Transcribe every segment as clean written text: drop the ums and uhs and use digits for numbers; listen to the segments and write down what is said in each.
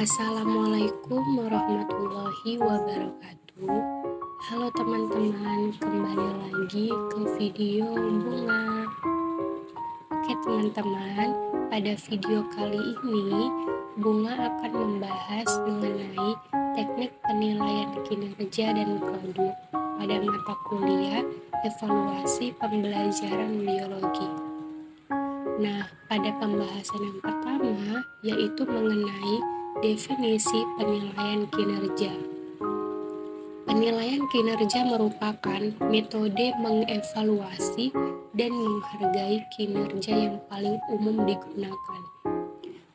Assalamualaikum warahmatullahi wabarakatuh. Halo teman-teman, kembali lagi ke video Bunga. Oke teman-teman, pada video kali ini Bunga akan membahas mengenai teknik penilaian kinerja dan produk pada mata kuliah evaluasi pembelajaran biologi. Nah, pada pembahasan yang pertama yaitu mengenai definisi penilaian kinerja. Penilaian kinerja merupakan metode mengevaluasi dan menghargai kinerja yang paling umum digunakan.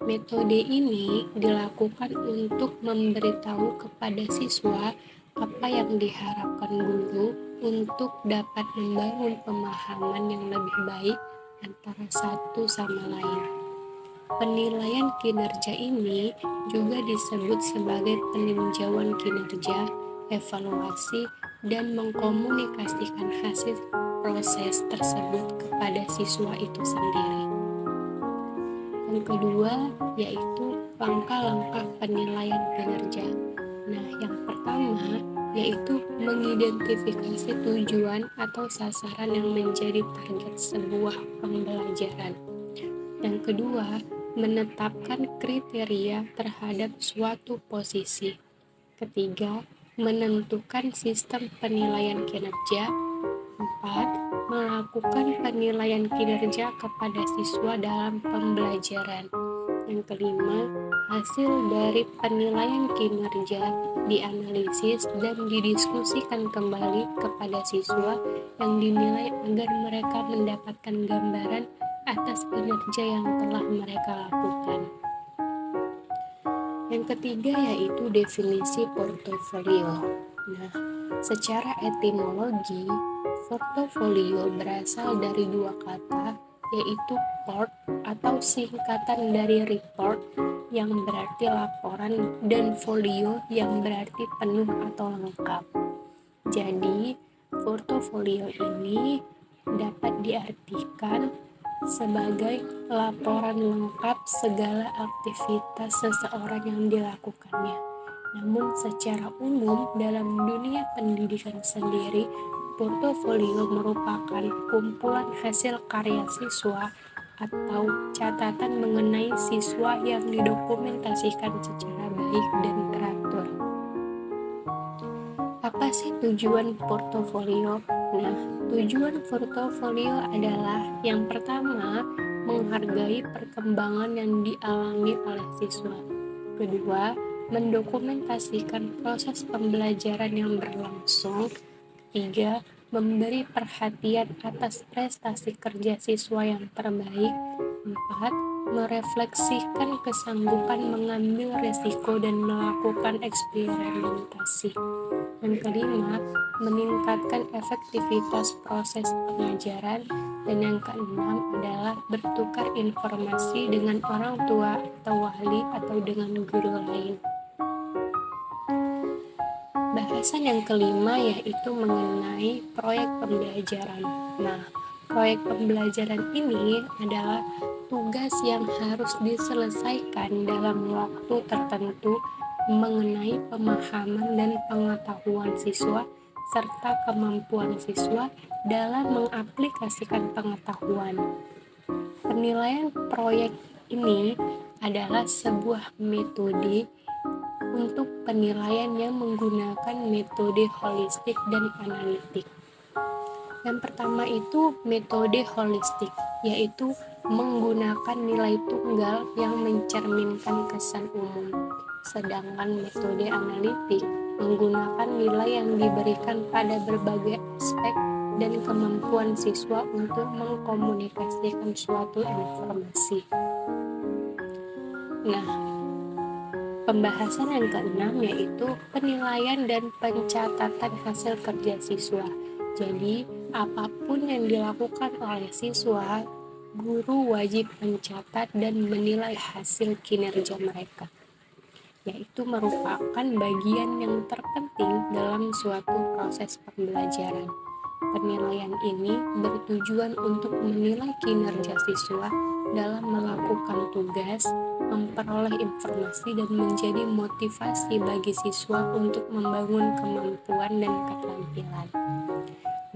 Metode ini dilakukan untuk memberitahu kepada siswa apa yang diharapkan guru untuk dapat membangun pemahaman yang lebih baik antara satu sama lain. Penilaian kinerja ini juga disebut sebagai peninjauan kinerja, evaluasi, dan mengkomunikasikan hasil proses tersebut kepada siswa itu sendiri. Yang kedua yaitu langkah-langkah penilaian kinerja. Nah, yang pertama yaitu mengidentifikasi tujuan atau sasaran yang menjadi target sebuah pembelajaran. Yang kedua, menetapkan kriteria terhadap suatu posisi. Ketiga, menentukan sistem penilaian kinerja. 4. Melakukan penilaian kinerja kepada siswa dalam pembelajaran. Yang kelima, hasil dari penilaian kinerja dianalisis dan didiskusikan kembali kepada siswa yang dinilai agar mereka mendapatkan gambaran atas kinerja yang telah mereka lakukan. Yang ketiga yaitu definisi portofolio. Nah, secara etimologi, portofolio berasal dari dua kata, yaitu port atau singkatan dari report yang berarti laporan dan folio yang berarti penuh atau lengkap. Jadi, portofolio ini dapat diartikan sebagai laporan lengkap segala aktivitas seseorang yang dilakukannya. Namun secara umum dalam dunia pendidikan sendiri, portofolio merupakan kumpulan hasil karya siswa atau catatan mengenai siswa yang didokumentasikan secara baik dan teratur. Apa sih tujuan portofolio? Nah, tujuan portofolio adalah yang pertama, menghargai perkembangan yang dialami oleh siswa. Kedua, mendokumentasikan proses pembelajaran yang berlangsung. Ketiga, memberi perhatian atas prestasi kerja siswa yang terbaik. 4. Merefleksikan kesanggupan mengambil risiko dan melakukan eksperimentasi. Yang kelima, meningkatkan efektivitas proses pengajaran. Dan yang keenam adalah bertukar informasi dengan orang tua atau wali atau dengan guru lain. Bahasan yang kelima yaitu mengenai proyek pembelajaran. Nah, proyek pembelajaran ini adalah tugas yang harus diselesaikan dalam waktu tertentu mengenai pemahaman dan pengetahuan siswa serta kemampuan siswa dalam mengaplikasikan pengetahuan. Penilaian proyek ini adalah sebuah metode untuk penilaian yang menggunakan metode holistik dan analitik. Yang pertama itu metode holistik, yaitu menggunakan nilai tunggal yang mencerminkan kesan umum. Sedangkan metode analitik menggunakan nilai yang diberikan pada berbagai aspek dan kemampuan siswa untuk mengkomunikasikan suatu informasi. Nah, pembahasan yang keenam yaitu penilaian dan pencatatan hasil kerja siswa. Jadi, apapun yang dilakukan oleh siswa, guru wajib mencatat dan menilai hasil kinerja mereka, yaitu merupakan bagian yang terpenting dalam suatu proses pembelajaran. Penilaian ini bertujuan untuk menilai kinerja siswa dalam melakukan tugas, memperoleh informasi dan menjadi motivasi bagi siswa untuk membangun kemampuan dan keterampilan.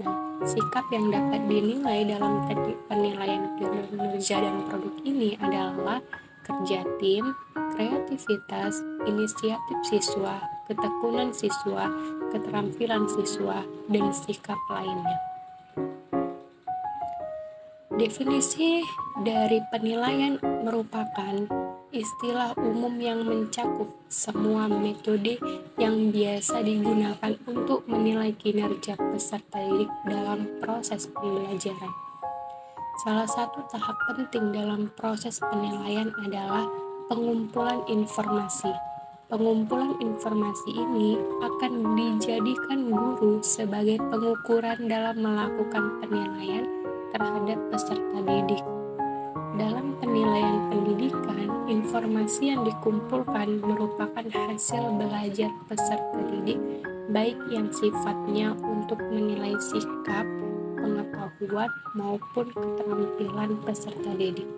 Nah, sikap yang dapat dinilai dalam teknik penilaian kinerja dan produk ini adalah kerja tim, kreativitas, inisiatif siswa, ketekunan siswa, keterampilan siswa, dan sikap lainnya. Definisi dari penilaian merupakan istilah umum yang mencakup semua metode yang biasa digunakan untuk menilai kinerja peserta didik dalam proses pembelajaran. Salah satu tahap penting dalam proses penilaian adalah pengumpulan informasi. Pengumpulan informasi ini akan dijadikan guru sebagai pengukuran dalam melakukan penilaian terhadap peserta didik. Dalam penilaian pendidikan, informasi yang dikumpulkan merupakan hasil belajar peserta didik, baik yang sifatnya untuk menilai sikap, pengetahuan, maupun keterampilan peserta didik.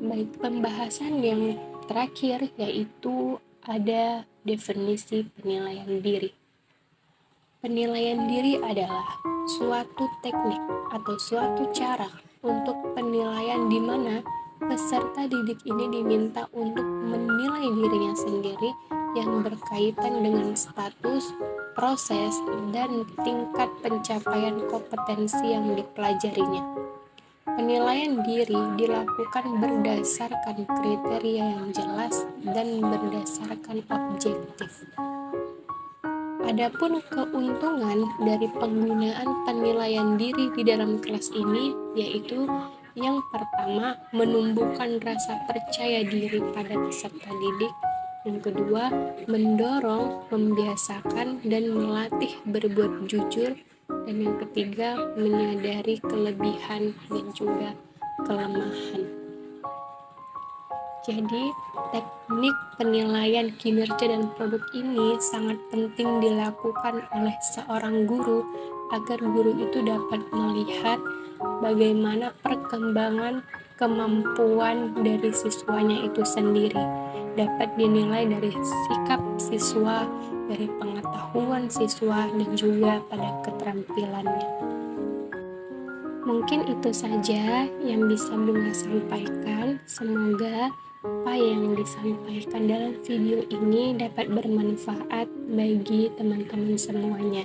Baik, pembahasan yang terakhir yaitu ada definisi penilaian diri. Penilaian diri adalah suatu teknik atau suatu cara untuk penilaian di mana peserta didik ini diminta untuk menilai dirinya sendiri yang berkaitan dengan status, proses, dan tingkat pencapaian kompetensi yang dipelajarinya. Penilaian diri dilakukan berdasarkan kriteria yang jelas dan berdasarkan objektif. Adapun keuntungan dari penggunaan penilaian diri di dalam kelas ini yaitu yang pertama, menumbuhkan rasa percaya diri pada peserta didik. Yang kedua, mendorong, membiasakan, dan melatih berbuat jujur. Dan yang ketiga, menyadari kelebihan dan juga kelemahan. Jadi, teknik penilaian kinerja dan produk ini sangat penting dilakukan oleh seorang guru agar guru itu dapat melihat bagaimana perkembangan kemampuan dari siswanya itu sendiri. Dapat dinilai dari sikap siswa, dari pengetahuan siswa, dan juga pada keterampilannya. Mungkin itu saja yang bisa Bunga sampaikan. Semoga apa yang disampaikan dalam video ini dapat bermanfaat bagi teman-teman semuanya.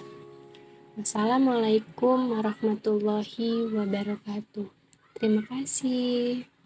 Wassalamualaikum warahmatullahi wabarakatuh. Terima kasih.